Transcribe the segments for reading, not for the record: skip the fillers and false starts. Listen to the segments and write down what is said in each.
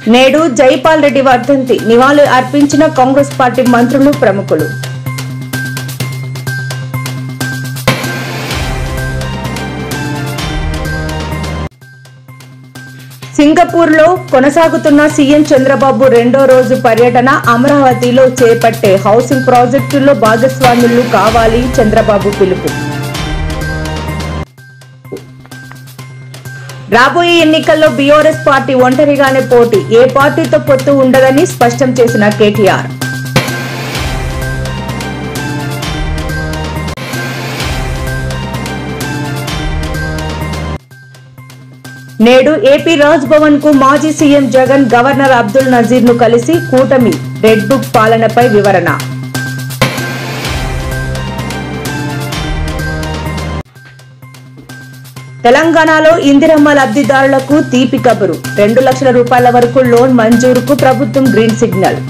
నేడు జైపాల్ రెడ్డి వర్ధంతి నివాళులు అర్పించిన కాంగ్రెస్ పార్టీ మంత్రులు ప్రముఖులు. సింగపూర్లో కొనసాగుతున్న సీఎం చంద్రబాబు రెండో రోజు పర్యటన. అమరావతిలో చేపట్టే హౌసింగ్ ప్రాజెక్టుల్లో భాగస్వాములు కావాలి చంద్రబాబు పిలుపు. రాబోయే ఎన్నికల్లో బీఆర్ఎస్ పార్టీ ఒంటరిగానే పోటీ, ఏ పార్టీతో పొత్తు ఉండదని స్పష్టం చేసిన కేటీఆర్. నేడు ఏపీ రాజ్ భవన్ కు మాజీ సీఎం జగన్, గవర్నర్ అబ్దుల్ నజీర్ ను కలిసి కూటమి రెడ్ బుక్ పాలనపై వివరణ. తెలంగాణలో ఇందిరమ్మ లబ్ధిదారులకు తీపి కబురు. 2 లక్షల రూపాయల వరకు లోన్ మంజూరుకు ప్రభుత్వం గ్రీన్ సిగ్నల్.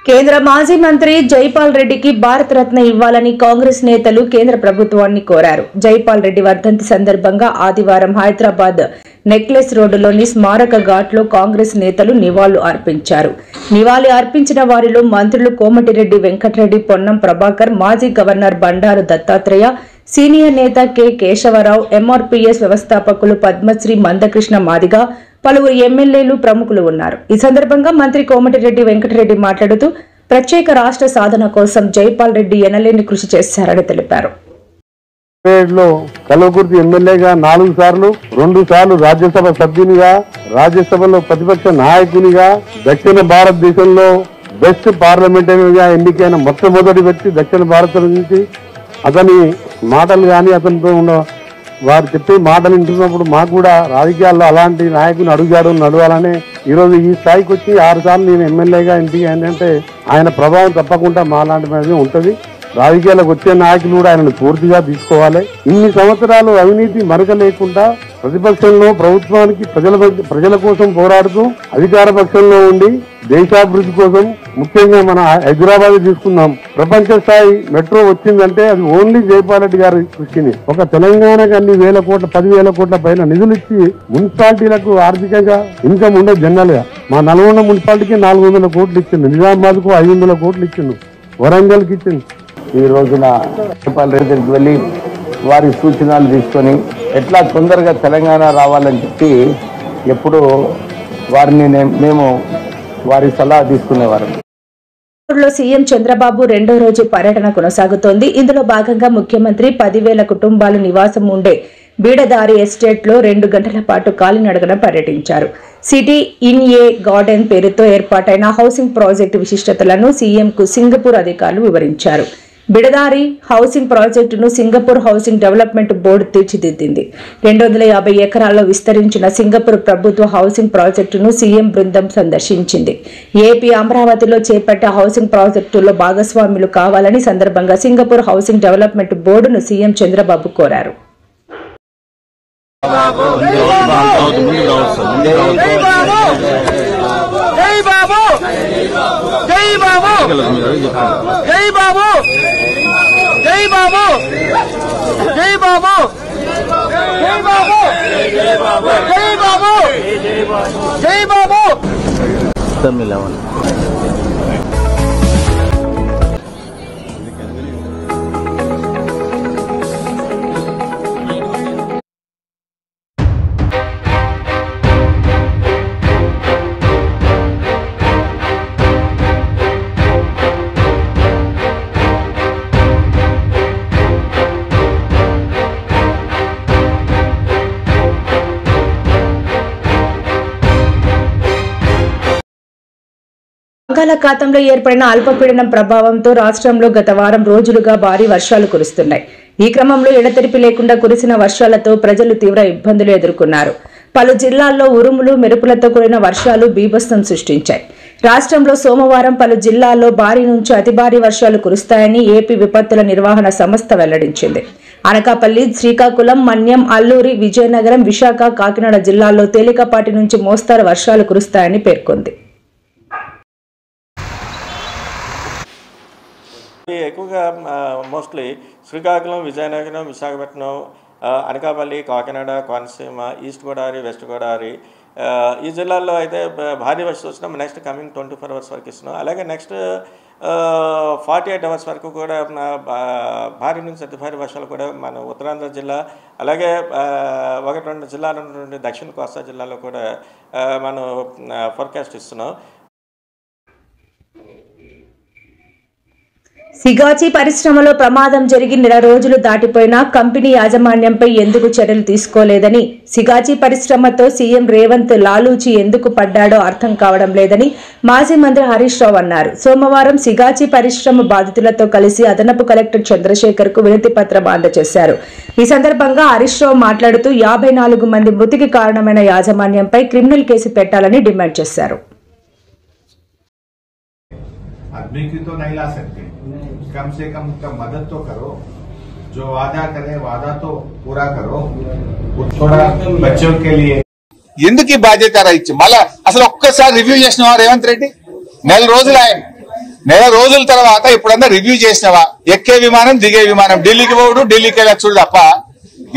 కేంద్ర మాజీ మంత్రి జైపాల్ రెడ్డికి భారత రత్న ఇవ్వాలని కాంగ్రెస్ నేతలు కేంద్ర ప్రభుత్వాన్ని కోరారు. జైపాల్ రెడ్డి వర్ధంతి సందర్భంగా ఆదివారం హైదరాబాద్ నెక్లెస్ రోడ్డులోని స్మారక ఘాట్లో కాంగ్రెస్ నేతలు నివాళులు అర్పించారు. నివాళి అర్పించిన వారిలో మంత్రులు కోమటిరెడ్డి వెంకటరెడ్డి, పొన్నం ప్రభాకర్, మాజీ గవర్నర్ బండారు దత్తాత్రేయ, సీనియర్ నేత కె కేశవరావు, ఎంఆర్పీఎస్ వ్యవస్థాపకులు పద్మశ్రీ మందకృష్ణ మాదిగ, పలువురు ఎమ్మెల్యేలు ప్రముఖులు ఉన్నారు. ఈ సందర్భంగా మంత్రి కోమటిరెడ్డి వెంకటరెడ్డి మాట్లాడుతూ ప్రత్యేక రాష్ట్ర సాధన కోసం జైపాల్ రెడ్డి ఎనలేని కృషి చేశారని తెలిపారు. కల్వకుర్తి ఎమ్మెల్యేగా 4 సార్లు, 2 సార్లు రాజ్యసభ సభ్యునిగా, రాజ్యసభలో ప్రతిపక్ష నాయకునిగా, దక్షిణ భారతదేశంలో బెస్ట్ పార్లమెంటరీగా ఎన్నికైన మొట్టమొదటి వ్యక్తి దక్షిణ భారత నుంచి. అతని మాటలు కానీ అతనితో ఉన్న వారు చెప్పే మాటలు వింటున్నప్పుడు మాకు కూడా రాజకీయాల్లో అలాంటి నాయకుని అడుగుజాడు నడవాలనే ఈరోజు ఈ స్థాయికి వచ్చి 6 సార్లు నేను ఎమ్మెల్యేగా ఎంపిక ఏంటంటే ఆయన ప్రభావం తప్పకుండా మాలాంటి మీద ఉంటుంది. రాజకీయాలకు వచ్చే నాయకులు కూడా ఆయనను పూర్తిగా తీసుకోవాలి. ఇన్ని సంవత్సరాలు అవినీతి మరక లేకుండా ప్రతిపక్షంలో ప్రభుత్వానికి ప్రజల కోసం పోరాడుతూ అధికార పక్షంలో ఉండి దేశాభివృద్ధి కోసం, ముఖ్యంగా మన హైదరాబాద్ తీసుకుందాం, ప్రపంచ స్థాయి మెట్రో వచ్చిందంటే అది ఓన్లీ జైపాల్ రెడ్డి గారి కృషిని. ఒక తెలంగాణకు అన్ని 10,000 కోట్ల పైన నిధులు ఇచ్చి మున్సిపాలిటీలకు ఆర్థికంగా ఇన్కమ్ ఉండదు. జనరల్ గా మా నల్గొండ మున్సిపాలిటీకి 400 కోట్లు ఇచ్చిండు, నిజామాబాద్ కు 500 కోట్లు ఇచ్చిండు, వరంగల్ కి ఇచ్చిండు. ఈ రోజున జైపాల్ రెడ్డి దగ్గరికి వెళ్ళి వారి సూచనలు తీసుకొని ఎట్లా తొందరగా తెలంగాణ రావాలని చెప్పి ఎప్పుడు వారిని మేము వారి సలహా తీసుకునేవారు. సీఎం చంద్రబాబు రెండో రోజు పర్యటన కొనసాగుతోంది. ఇందులో భాగంగా ముఖ్యమంత్రి 10,000 కుటుంబాలు నివాసం ఉండే బీడదారి ఎస్టేట్ లో 2 గంటల పాటు కాలినడకన పర్యటించారు. సిటీ ఇన్ ఏ గార్డెన్ పేరుతో ఏర్పాటైన హౌసింగ్ ప్రాజెక్టు విశిష్టతలను సీఎంకు సింగపూర్ అధికారులు వివరించారు. బిడదారి హౌసింగ్ ప్రాజెక్టును సింగపూర్ హౌసింగ్ డెవలప్మెంట్ బోర్డు తీర్చిదిద్దింది. 250 ఎకరాల్లో విస్తరించిన సింగపూర్ ప్రభుత్వ హౌసింగ్ ప్రాజెక్టును సీఎం బృందం సందర్శించింది. ఏపీ అమరావతిలో చేపట్టే హౌసింగ్ ప్రాజెక్టుల్లో భాగస్వాములు కావాలని సందర్భంగా సింగపూర్ హౌసింగ్ డెవలప్మెంట్ బోర్డును సీఎం చంద్రబాబు కోరారు. బంగాళాఖాతంలో ఏర్పడిన అల్పపీడనం ప్రభావంతో రాష్ట్రంలో గత వారం రోజులుగా భారీ వర్షాలు కురుస్తున్నాయి. ఈ క్రమంలో ఎడతెరిపి లేకుండా కురిసిన వర్షాలతో ప్రజలు తీవ్ర ఇబ్బందులు ఎదుర్కొన్నారు. పలు జిల్లాల్లో ఉరుములు మెరుపులతో కూడిన వర్షాలు బీభత్సం సృష్టించాయి. రాష్ట్రంలో సోమవారం పలు జిల్లాల్లో భారీ నుంచి అతి భారీ వర్షాలు కురుస్తాయని ఏపీ విపత్తుల నిర్వహణ సంస్థ వెల్లడించింది. అనకాపల్లి, శ్రీకాకుళం, మన్యం, అల్లూరి, విజయనగరం, విశాఖ, కాకినాడ జిల్లాల్లో తేలికపాటి నుంచి మోస్తారు వర్షాలు కురుస్తాయని పేర్కొంది. ఎక్కువగా mostly Srikakulam, Vizianagaram, Visakhapatnam, Anakapalli, Kakinada, Konaseema, east Godavari, west Godavari ఈ జిల్లాల్లో అయితే భారీ వర్షం వచ్చినాం. నెక్స్ట్ కమింగ్ 24 hours వరకు ఇస్తున్నాం. అలాగే నెక్స్ట్ 48 hours వరకు కూడా భారీ నుంచి అతి భారీ వర్షాలు కూడా మన ఉత్తరాంధ్ర జిల్లా, అలాగే 1-2 జిల్లాల నుండి దక్షిణ కోస్తా జిల్లాలో కూడా మనం ఫోర్కాస్ట్ ఇస్తున్నాం. సిగాచి పరిశ్రమలో ప్రమాదం జరిగి 1 రోజులు దాటిపోయినా కంపెనీ యాజమాన్యంపై ఎందుకు చర్యలు తీసుకోలేదని, సిగాచి పరిశ్రమతో సీఎం రేవంత్ లాలూచి ఎందుకు పడ్డాడో అర్థం కావడం లేదని మాజీ మంత్రి హరీష్ రావు అన్నారు. సోమవారం సిగాచి పరిశ్రమ బాధితులతో కలిసి అదనపు కలెక్టర్ చంద్రశేఖర్ కు వినతి పత్రం అందజేశారు. ఈ సందర్భంగా హరీష్ రావు మాట్లాడుతూ 54 మంది మృతికి కారణమైన యాజమాన్యంపై క్రిమినల్ కేసు పెట్టాలని డిమాండ్ చేశారు. आदमी की तो नहीं ला सकते, कम से कम उसका मदद तो करो, जो वादा करे वादा तो पूरा करो, थोड़ा बच्चों के लिए. ఎందుకు ఈ బాధ్యత రాయించి మళ్ళా అసలు ఒక్కసారి రివ్యూ చేసినవా రేవంత్ రెడ్డి? 4 రోజులు ఆయన 4 రోజుల తర్వాత ఇప్పుడన్నా రివ్యూ చేసినవా? ఎక్కే విమానం దిగే విమానం ఢిల్లీకి పోడు, ఢిల్లీకి వెళ్ళొచ్చుడు తప్ప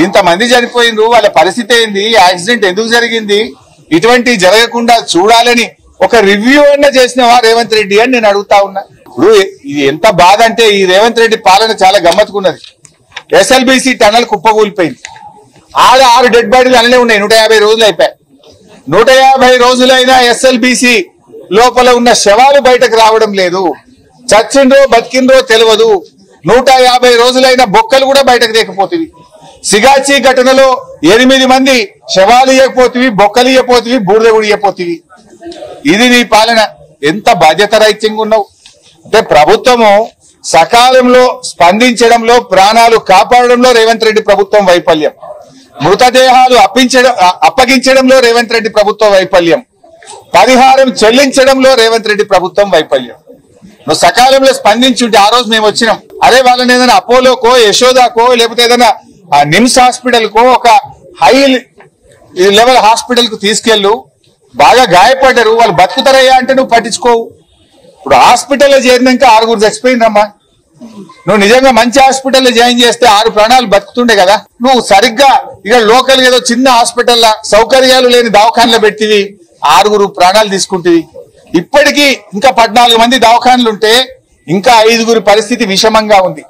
ఇంతమంది చనిపోయిండ్రు, వాళ్ళ పరిస్థితి ఏంది, యాక్సిడెంట్ ఎందుకు జరిగింది, ఇటువంటి జరగకుండా చూడాలని ఒక రివ్యూ అన్నా చేసినవా రేవంత్ రెడ్డి అని నేను అడుగుతా ఉన్నా. ఇప్పుడు ఇది ఎంత బాధ అంటే ఈ రేవంత్ రెడ్డి పాలన చాలా గమ్మత్తుకున్నది. ఎస్ఎల్బిసి టనల్ కుప్పకూలిపోయింది, 6 డెడ్ బాడీలు అన్నీ ఉన్నాయి. 150 రోజులు అయిపోయాయి. 150 రోజులైనా ఎస్ఎల్బిసి లోపల ఉన్న శవాలు బయటకు రావడం లేదు. చచ్చిండ్రో బతికిండ్రో తెలియదు. 150 రోజులైన బొక్కలు కూడా బయటకు లేకపోతుంది. సిగాచి ఘటనలో 8 మంది శవాలు ఇవ్వకపోతుంది, బొక్కలు ఇవ్వకపోతుంది, బూడిద కూడా ఇవ్వకపోతుంది. ఇది నీ పాలన. ఎంత బాధ్యత రహితంగా ఉన్నావు అంటే ప్రభుత్వము సకాలంలో స్పందించడంలో, ప్రాణాలు కాపాడడంలో రేవంత్ రెడ్డి ప్రభుత్వం వైఫల్యం, మృతదేహాలు అప్పగించడంలో రేవంత్ రెడ్డి ప్రభుత్వం వైఫల్యం, పరిహారం చెల్లించడంలో రేవంత్ రెడ్డి ప్రభుత్వం వైఫల్యం. నువ్వు సకాలంలో స్పందించుంటే ఆ రోజు మేము వచ్చినాం, అరే వాళ్ళని ఏదైనా అపోలోకో, యశోదాకో, లేకపోతే ఏదైనా నిమ్స్ హాస్పిటల్ కో, ఒక హై లెవెల్ హాస్పిటల్ కు తీసుకెళ్ళు, బాగా గాయపడ్డారు, వాళ్ళు బతుకుతారయ్యా అంటే నువ్వు పట్టించుకోవు. ఇప్పుడు హాస్పిటల్లో చేరినాక 6 చచ్చిపోయిందమ్మా. నువ్వు నిజంగా మంచి హాస్పిటల్లో జాయిన్ చేస్తే 6 ప్రాణాలు బతుకుతుండే కదా. నువ్వు సరిగ్గా ఇక్కడ లోకల్ ఏదో చిన్న హాస్పిటల్లో సౌకర్యాలు లేని దవాఖానలో పెట్టివి, 6 ప్రాణాలు తీసుకుంటుంది. ఇప్పటికీ ఇంకా 14 మంది దవాఖానలుంటే ఇంకా 5 పరిస్థితి విషమంగా ఉంది.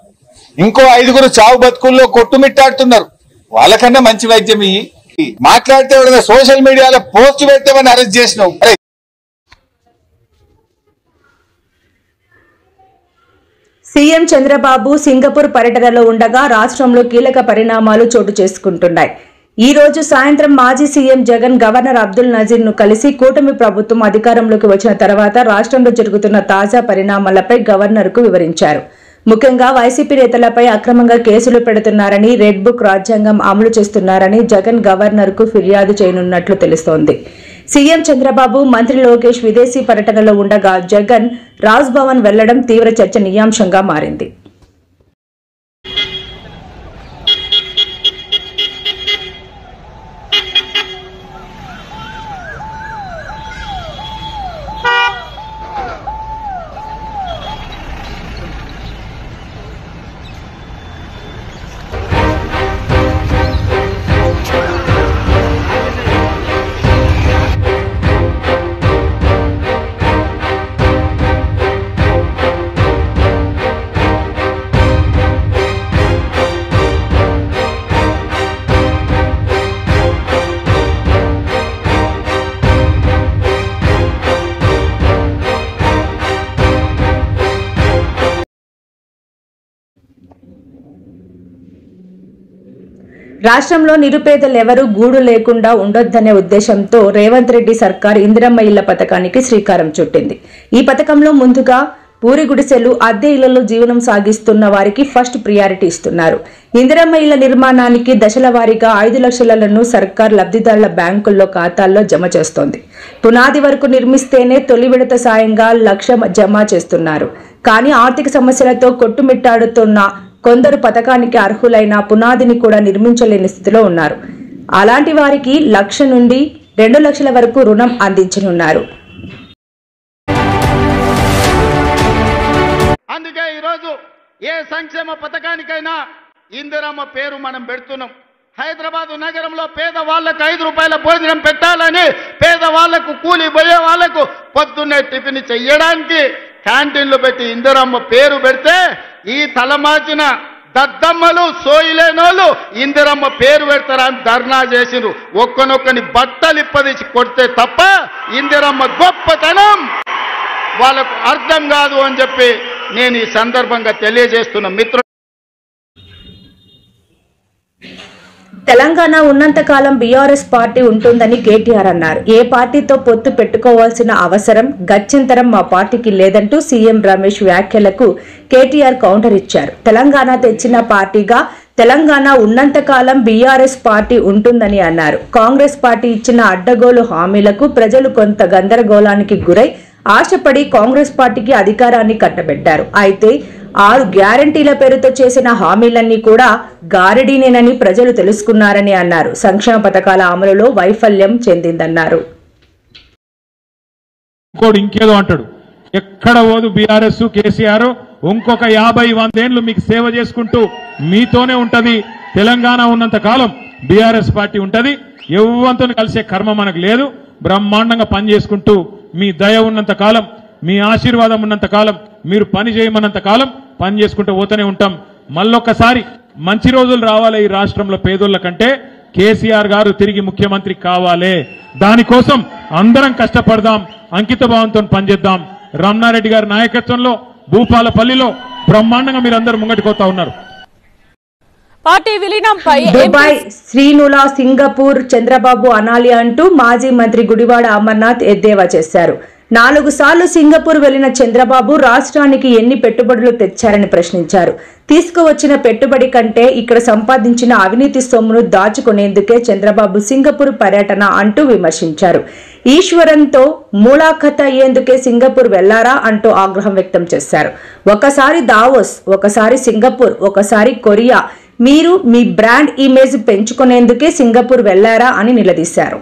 ఇంకో 5 చావు బతుకుల్లో కొట్టుమిట్టాడుతున్నారు. వాళ్ళకన్నా మంచి వైద్యం ఇయ్యి. మాట్లాడితే ఎవరైనా సోషల్ మీడియాలో పోస్ట్ పెట్టామని అరెస్ట్ చేసినావు. సీఎం చంద్రబాబు సింగపూర్ పర్యటనలో ఉండగా రాష్ట్రంలో కీలక పరిణామాలు చోటు చేసుకుంటున్నాయి. ఈ రోజు సాయంత్రం మాజీ సీఎం జగన్ గవర్నర్ అబ్దుల్ నజీర్ ను కలిసి కూటమి ప్రభుత్వం అధికారంలోకి వచ్చిన తర్వాత రాష్ట్రంలో జరుగుతున్న తాజా పరిణామాలపై గవర్నర్ కు వివరించారు. ముఖ్యంగా వైసీపీ నేతలపై అక్రమంగా కేసులు పెడుతున్నారని, రెడ్ బుక్ రాజ్యాంగం అమలు చేస్తున్నారని జగన్ గవర్నర్ కు ఫిర్యాదు చేయనున్నట్లు తెలుస్తోంది. సీఎం చంద్రబాబు, మంత్రి లోకేష్ విదేశీ పర్యటనలో ఉండగా జగన్ రాజ్ భవన్ వెళ్లడం తీవ్ర చర్చనీయాంశంగా మారింది. రాష్ట్రంలో నిరుపేదలెవరూ గూడు లేకుండా ఉండొద్దనే ఉద్దేశంతో రేవంత్ రెడ్డి సర్కార్ ఇందిరమ్మ ఇళ్ల పథకానికి శ్రీకారం చుట్టింది. ఈ పథకంలో ముందుగా పూరి గుడిసెలు, అద్దె ఇళ్లలో జీవనం సాగిస్తున్న వారికి ఫస్ట్ ప్రియారిటీ ఇస్తున్నారు. ఇందిరమ్మ ఇళ్ల నిర్మాణానికి దశల వారీగా 5 లక్షలను సర్కార్ లబ్ధిదారుల బ్యాంకుల్లో ఖాతాల్లో జమ చేస్తోంది. పునాది వరకు నిర్మిస్తేనే తొలి విడత సాయంగా 1 లక్ష జమ చేస్తున్నారు. కానీ ఆర్థిక సమస్యలతో కొట్టుమిట్టాడుతున్న కొందరు పథకానికి అర్హులైన పునాదిని కూడా నిర్మించలేని స్థితిలో ఉన్నారు. అలాంటి వారికి 1 లక్ష నుండి 2 లక్షల వరకు రుణం అందించనున్నారు. అందుకే ఈరోజు ఏ సంక్షేమ పథకానికైనా ఇందిరమ్మ పేరు మనం పెడుతున్నాం. హైదరాబాద్ నగరంలో పేదవాళ్లకు 5 రూపాయల భోజనం పెట్టాలని, పేదవాళ్లకు కూలి పోయే వాళ్లకు పొద్దున్నే టిఫిన్ చెయ్యడానికి క్యాంటీన్లు పెట్టి ఇందిరమ్మ పేరు పెడితే ఈ తలమాచిన దద్దమ్మలు సోయిలేనోళ్ళు ఇందిరమ్మ పేరు పెడతారని ధర్నా చేసిరు. ఒక్కనొక్కని బట్టలు ఇప్పదీసి కొడితే తప్ప ఇందిరమ్మ గొప్పతనం వాళ్ళకు అర్థం కాదు అని చెప్పి నేను ఈ సందర్భంగా తెలియజేస్తున్న మిత్రులు. తెలంగాణ ఉన్నంతకాలం బీఆర్ఎస్ పార్టీ ఉంటుందని కేటీఆర్ అన్నారు. ఏ పార్టీతో పొత్తు పెట్టుకోవాల్సిన అవసరం గత్యంతరం మా పార్టీకి లేదంటూ సీఎం రమేష్ వ్యాఖ్యలకు కేటీఆర్ కౌంటర్ ఇచ్చారు. తెలంగాణ తెచ్చిన పార్టీగా తెలంగాణ ఉన్నంతకాలం బీఆర్ఎస్ పార్టీ ఉంటుందని అన్నారు. కాంగ్రెస్ పార్టీ ఇచ్చిన అడ్డగోలు హామీలకు ప్రజలు కొంత గందరగోళానికి గురై ఆశపడి కాంగ్రెస్ పార్టీకి అధికారాన్ని కట్టబెట్టారు. అయితే 6 గ్యారంటీల పేరుతో చేసిన హామీలన్నీ కూడా గారడీనేనని ప్రజలు తెలుసుకున్నారని అన్నారు. సంక్షేమ పథకాల అమలులో వైఫల్యం చెందిందన్నారు. ఇంకేదో అంటాడు, ఎక్కడ పోదు బీఆర్ఎస్ కేసీఆర్ ఇంకొక 50-100 ఏళ్లు మీకు సేవ చేసుకుంటూ మీతోనే ఉంటది. తెలంగాణ ఉన్నంత కాలం బీఆర్ఎస్ పార్టీ ఉంటది. ఎవ్వంతో కలిసే కర్మ మనకు లేదు. బ్రహ్మాండంగా పని చేసుకుంటూ మీ దయ ఉన్నంత కాలం, మీ ఆశీర్వాదం ఉన్నంత కాలం, మీరు పని చేయమన్నంత కాలం పని చేసుకుంటూ పోతూనే ఉంటాం. మళ్ళొక్కసారి మంచి రోజులు రావాలి ఈ రాష్ట్రంలో పేదోళ్ల కంటే. కేసీఆర్ గారు తిరిగి ముఖ్యమంత్రి కావాలి. దానికోసం అందరం కష్టపడదాం, అంకిత భావంతో పనిచేద్దాం. రమణారెడ్డి గారి నాయకత్వంలో భూపాలపల్లిలో బ్రహ్మాండంగా మీరందరూ ముంగటిపోతా ఉన్నారు. పార్టీ విలీనంపై దుబాయ్, శ్రీనుల, సింగపూర్ చంద్రబాబు అనాలి అంటూ మాజీ మంత్రి గుడివాడ అమర్నాథ్ ఎద్దేవా చేశారు. 4 సార్లు సింగపూర్ వెళ్లిన చంద్రబాబు రాష్ట్రానికి ఎన్ని పెట్టుబడులు తెచ్చారని ప్రశ్నించారు. తీసుకువచ్చిన పెట్టుబడి కంటే ఇక్కడ సంపాదించిన అవినీతి సొమ్మును దాచుకునేందుకే చంద్రబాబు సింగపూర్ పర్యటన అంటూ విమర్శించారు. ఈశ్వరంతో ములాఖత్ అయ్యేందుకే సింగపూర్ వెళ్లారా అంటూ ఆగ్రహం వ్యక్తం చేశారు. ఒకసారి దావోస్, ఒకసారి సింగపూర్, ఒకసారి కొరియా, మీరు మీ బ్రాండ్ ఇమేజ్ పెంచుకునేందుకే సింగపూర్ వెళ్లారా అని నిలదీశారు.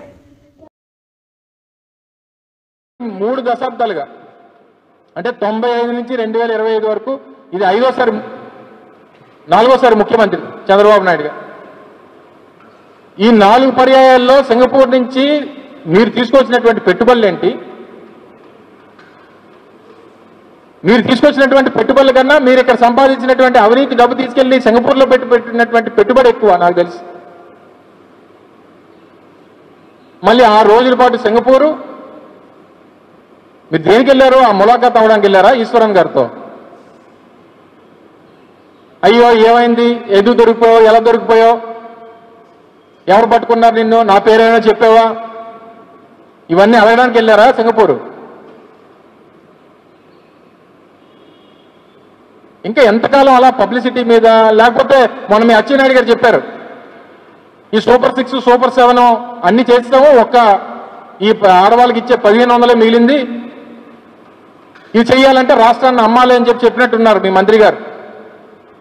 3 దశాబ్దాలుగా అంటే 95 నుంచి 2025 వరకు ఇది 4వసారి ముఖ్యమంత్రి చంద్రబాబు నాయుడు గారు. ఈ 4 పర్యాయాల్లో సింగపూర్ నుంచి మీరు తీసుకొచ్చినటువంటి పెట్టుబడులు ఏంటి? మీరు తీసుకొచ్చినటువంటి పెట్టుబడుల కన్నా మీరు ఇక్కడ సంపాదించినటువంటి అవినీతి డబ్బు తీసుకెళ్లి సింగపూర్లో పెట్టినటువంటి పెట్టుబడి ఎక్కువ నాకు తెలుసు. మళ్ళీ 6 రోజుల పాటు సింగపూరు మీరు దేనికి వెళ్ళారు? ఆ ములాఖాత్ అవ్వడానికి వెళ్ళారా ఈశ్వరన్ గారితో? అయ్యో ఏమైంది, ఎందుకు దొరికిపోయావు, ఎలా దొరికిపోయావు, ఎవరు పట్టుకున్నారు నిన్ను, నా పేరేమైనా చెప్పావా, ఇవన్నీ అడగడానికి వెళ్ళారా సింగపూరు? ఇంకా ఎంతకాలం అలా పబ్లిసిటీ మీద? లేకపోతే మొన్న మీ అచ్చెన్నాయుడు గారు చెప్పారు ఈ సూపర్ 6 సూపర్ 7 అన్ని చేస్తాము, ఒక్క ఈ ఆడవాళ్ళకి ఇచ్చే 1500 మిగిలింది, ఇవి చేయాలంటే రాష్ట్రాన్ని అమ్మాలి అని చెప్పినట్టున్నారు మీ మంత్రి గారు.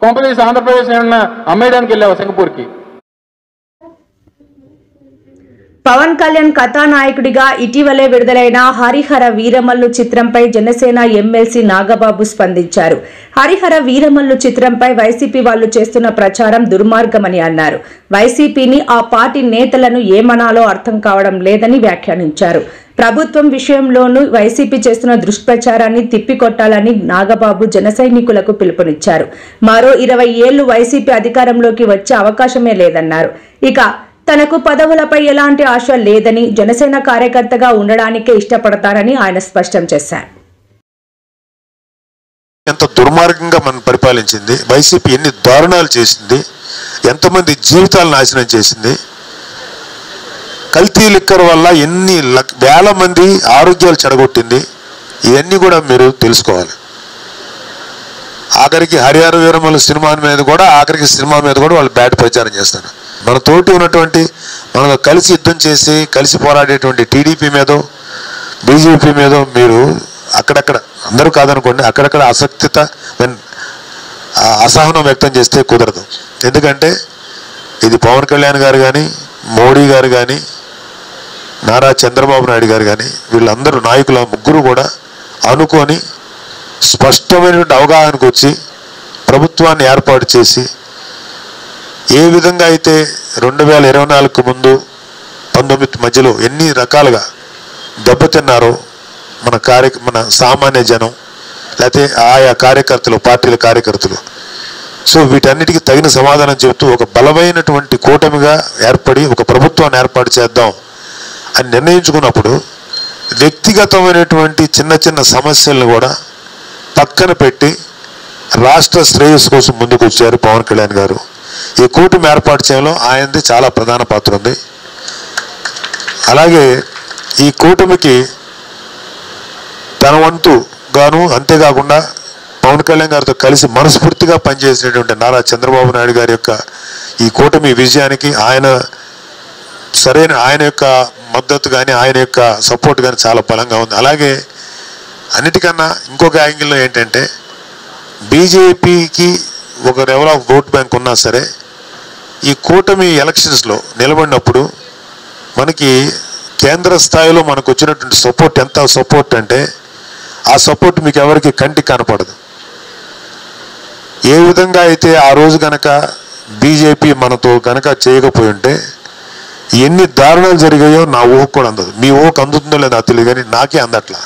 కొంపదీసి ఆంధ్రప్రదేశ్ ఏమన్నా అమ్మేయడానికి వెళ్ళావా సింగపూర్కి? పవన్ కళ్యాణ్ కథానాయకుడిగా ఇటీవలే విడుదలైన హరిహర వీరమల్లు చిత్రంపై జనసేన ఎమ్మెల్సీ నాగబాబు స్పందించారు. హరిహర వీరమల్లు చిత్రంపై వైసీపీ వాళ్లు చేస్తున్న ప్రచారం దుర్మార్గమని అన్నారు. వైసీపీని, ఆ పార్టీ నేతలను ఏమనాలో అర్థం కావడం లేదని వ్యాఖ్యానించారు. ప్రభుత్వం విషయంలోనూ వైసీపీ చేస్తున్న దుష్ప్రచారాన్ని తిప్పికొట్టాలని నాగబాబు జన సైనికులకు పిలుపునిచ్చారు. మరో 20 ఏళ్లు వైసీపీ అధికారంలోకి వచ్చే అవకాశమే లేదన్నారు. ఇక తనకు పదవులపై ఎలాంటి ఆశ లేదని, జనసేన కార్యకర్తగా ఉండడానికే ఇష్టపడతారని ఆయన స్పష్టం చేశారు. ఎంత దుర్మార్గంగా మనం పరిపాలించింది, వైసీపీ ఎన్ని దారుణాలు చేసింది, ఎంతమంది జీవితాలు నాశనం చేసింది, కల్తీ లిక్కర్ వల్ల ఎన్ని వేల మంది ఆరోగ్యాలు చెడగొట్టింది, ఇవన్నీ కూడా మీరు తెలుసుకోవాలి. ఆఖరికి హరిహర వీరమల్లు సినిమా మీద కూడా వాళ్ళు బ్యాడ్ ప్రచారం చేస్తారు. మన తోటి ఉన్నటువంటి, మనకు కలిసి యుద్ధం చేసి కలిసి పోరాడేటువంటి టీడీపీ మీదో బీజేపీ మీదో మీరు అక్కడక్కడ, అందరూ కాదనుకోండి, అక్కడక్కడ అసహనం వ్యక్తం చేస్తే కుదరదు. ఎందుకంటే ఇది పవన్ కళ్యాణ్ గారు కానీ, మోడీ గారు కానీ, నారా చంద్రబాబు నాయుడు గారు కానీ, వీళ్ళందరూ నాయకుల ముగ్గురు కూడా అనుకొని స్పష్టమైనటువంటి అవగాహనకు వచ్చి ప్రభుత్వాన్ని ఏర్పాటు చేసి ఏ విధంగా అయితే 2024 ముందు 19 మధ్యలో ఎన్ని రకాలుగా దెబ్బతిన్నారో మన సామాన్య జనం లేకపోతే ఆయా కార్యకర్తలు, పార్టీల కార్యకర్తలు. సో వీటన్నిటికీ తగిన సమాధానం చెబుతూ ఒక బలమైనటువంటి కూటమిగా ఏర్పడి ఒక ప్రభుత్వాన్ని ఏర్పాటు చేద్దాం అని నిర్ణయించుకున్నప్పుడు వ్యక్తిగతమైనటువంటి చిన్న చిన్న సమస్యలను కూడా పక్కన పెట్టి రాష్ట్ర శ్రేయస్సు కోసం ముందుకు వచ్చారు పవన్ కళ్యాణ్ గారు. ఈ కూటమి ఏర్పాటు చేయడంలో ఆయనది చాలా ప్రధాన పాత్ర ఉంది. అలాగే ఈ కూటమికి తన వంతుగాను, అంతేకాకుండా పవన్ కళ్యాణ్ గారితో కలిసి మనస్ఫూర్తిగా పనిచేసినటువంటి నారా చంద్రబాబు నాయుడు గారి యొక్క ఈ కూటమి విజయానికి ఆయన యొక్క మద్దతు కానీ ఆయన యొక్క సపోర్ట్ కానీ చాలా బలంగా ఉంది. అలాగే అన్నిటికన్నా ఇంకొక యాంగిల్లో ఏంటంటే బీజేపీకి ఒక లెవెల్ ఆఫ్ ఓట్ బ్యాంక్ ఉన్నా సరే ఈ కూటమి ఎలక్షన్స్లో నిలబడినప్పుడు మనకి కేంద్ర స్థాయిలో మనకు వచ్చినటువంటి సపోర్ట్ ఎంత సపోర్ట్ అంటే ఆ సపోర్ట్ మీకు ఎవరికి కంటికి కనపడదు. ఏ విధంగా అయితే ఆ రోజు కనుక బీజేపీ మనతో కనుక చేయకపోయి ఉంటే ఎన్ని దారుణాలు జరిగాయో నా ఊహకు కూడా అందదు. మీ ఊహకు అందుతుందో లేదో తెలియదు, కానీ నాకే అందట్లా.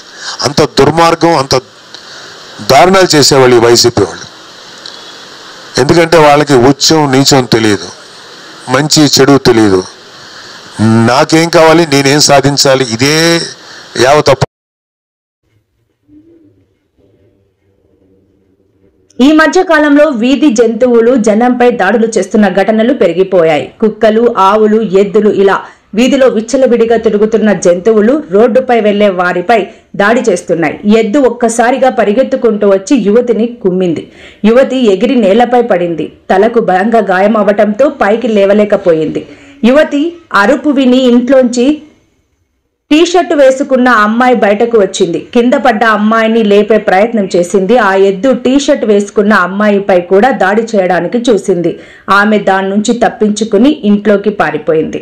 అంత దుర్మార్గం, అంత దారుణాలు చేసేవాళ్ళు ఈ వైసీపీ వాళ్ళు. ఎందుకంటే వాళ్ళకి ఉచ్చం నీచం తెలియదు, మంచి చెడు తెలియదు. నాకేం కావాలి, నేనేం సాధించాలి, ఇదే యావత్. ఈ మధ్య కాలంలో వీధి జంతువులు జనంపై దాడులు చేస్తున్న ఘటనలు పెరిగిపోయాయి. కుక్కలు, ఆవులు, ఎద్దులు ఇలా వీధిలో విచ్చలవిడిగా తిరుగుతున్న జంతువులు రోడ్డుపై వెళ్లే వారిపై దాడి చేస్తున్నాయి. ఎద్దు ఒక్కసారిగా పరిగెత్తుకుంటూ వచ్చి యువతిని కుమ్మింది. యువతి ఎగిరి నేలపై పడింది. తలకు బలంగా గాయం అవ్వటంతో పైకి లేవలేకపోయింది. యువతి అరుపు విని ఇంట్లోంచి టీషర్టు వేసుకున్న అమ్మాయి బయటకు వచ్చింది. కింద పడ్డ అమ్మాయిని లేపే ప్రయత్నం చేసింది. ఆ ఎద్దు టీషర్ట్ వేసుకున్న అమ్మాయిపై కూడా దాడి చేయడానికి చూసింది. ఆమె దాని నుంచి తప్పించుకుని ఇంట్లోకి పారిపోయింది.